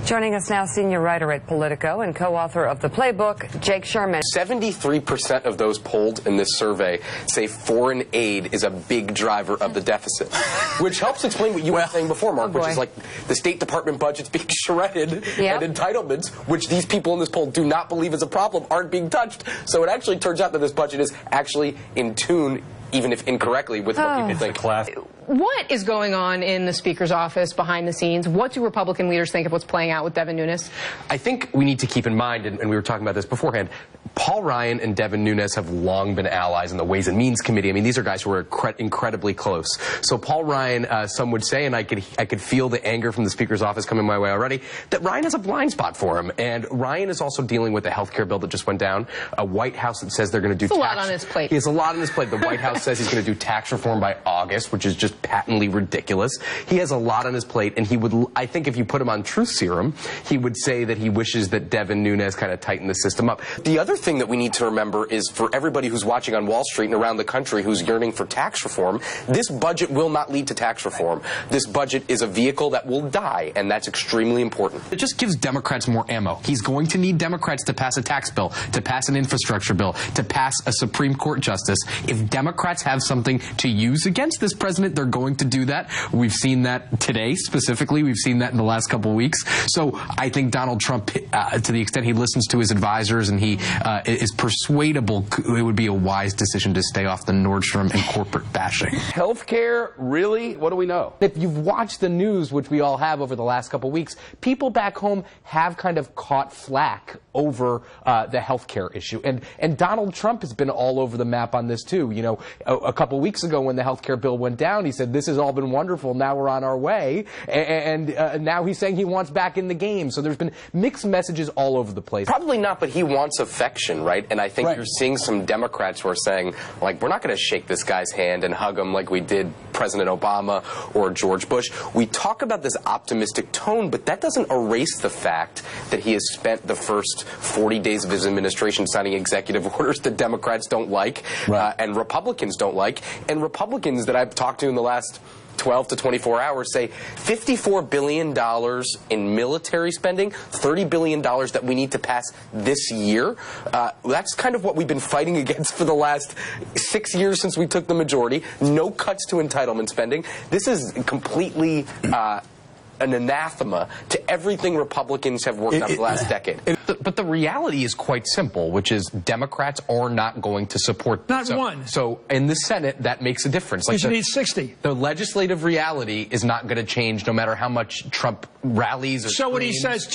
Joining us now, senior writer at Politico and co-author of the Playbook, Jake Sherman. 73% of those polled in this survey say foreign aid is a big driver of the deficit, which helps explain what you were saying before, Mark, which is like the State Department budget's being shredded and entitlements, which these people in this poll do not believe is a problem, aren't being touched. So it actually turns out that this budget is actually in tune, even if incorrectly, with what people think. What is going on in the Speaker's office behind the scenes? What do Republican leaders think of what's playing out with Devin Nunes? I think we need to keep in mind, and we were talking about this beforehand, Paul Ryan and Devin Nunes have long been allies in the Ways and Means Committee. I mean, these are guys who are incredibly close. So Paul Ryan, some would say, and I could feel the anger from the Speaker's office coming my way already, that Ryan has a blind spot for him. And Ryan is also dealing with the health care bill that just went down, a White House that says they're going to do tax. A lot on his plate. He has a lot on his plate. The White House says he's going to do tax reform by August, which is just patently ridiculous. He has a lot on his plate, and he would, I think if you put him on truth serum, he would say that he wishes that Devin Nunes kind of tightened the system up. The other thing that we need to remember is, for everybody who's watching on Wall Street and around the country who's yearning for tax reform, this budget will not lead to tax reform. This budget is a vehicle that will die, and that's extremely important. It just gives Democrats more ammo. He's going to need Democrats to pass a tax bill, to pass an infrastructure bill, to pass a Supreme Court justice. If Democrats have something to use against this president, they're going to do that. We've seen that today, specifically. We've seen that in the last couple of weeks. So I think Donald Trump, to the extent he listens to his advisors and he is persuadable, it would be a wise decision to stay off the Nordstrom and corporate bashing. Healthcare, really? What do we know? If you've watched the news, which we all have over the last couple of weeks, people back home have kind of caught flack over the healthcare issue. And Donald Trump has been all over the map on this, too. You know, a couple of weeks ago when the healthcare bill went down, he said, this has all been wonderful, now we're on our way. And now he's saying he wants back in the game. So there's been mixed messages all over the place. Probably not, but he wants affection, right? And I think you're seeing some Democrats who are saying, like, we're not going to shake this guy's hand and hug him like we did President Obama or George Bush. We talk about this optimistic tone, but that doesn't erase the fact that he has spent the first 40 days of his administration signing executive orders that Democrats don't like and Republicans don't like. And Republicans that I've talked to in the last 12 to 24 hours say $54 billion in military spending, $30 billion that we need to pass this year. That's kind of what we've been fighting against for the last 6 years since we took the majority. No cuts to entitlement spending. This is completely an anathema to everything Republicans have worked on for the last decade. But the reality is quite simple, which is Democrats are not going to support this. Not one. So in the Senate, that makes a difference. Like you need 60. The legislative reality is not going to change no matter how much Trump rallies or so when he says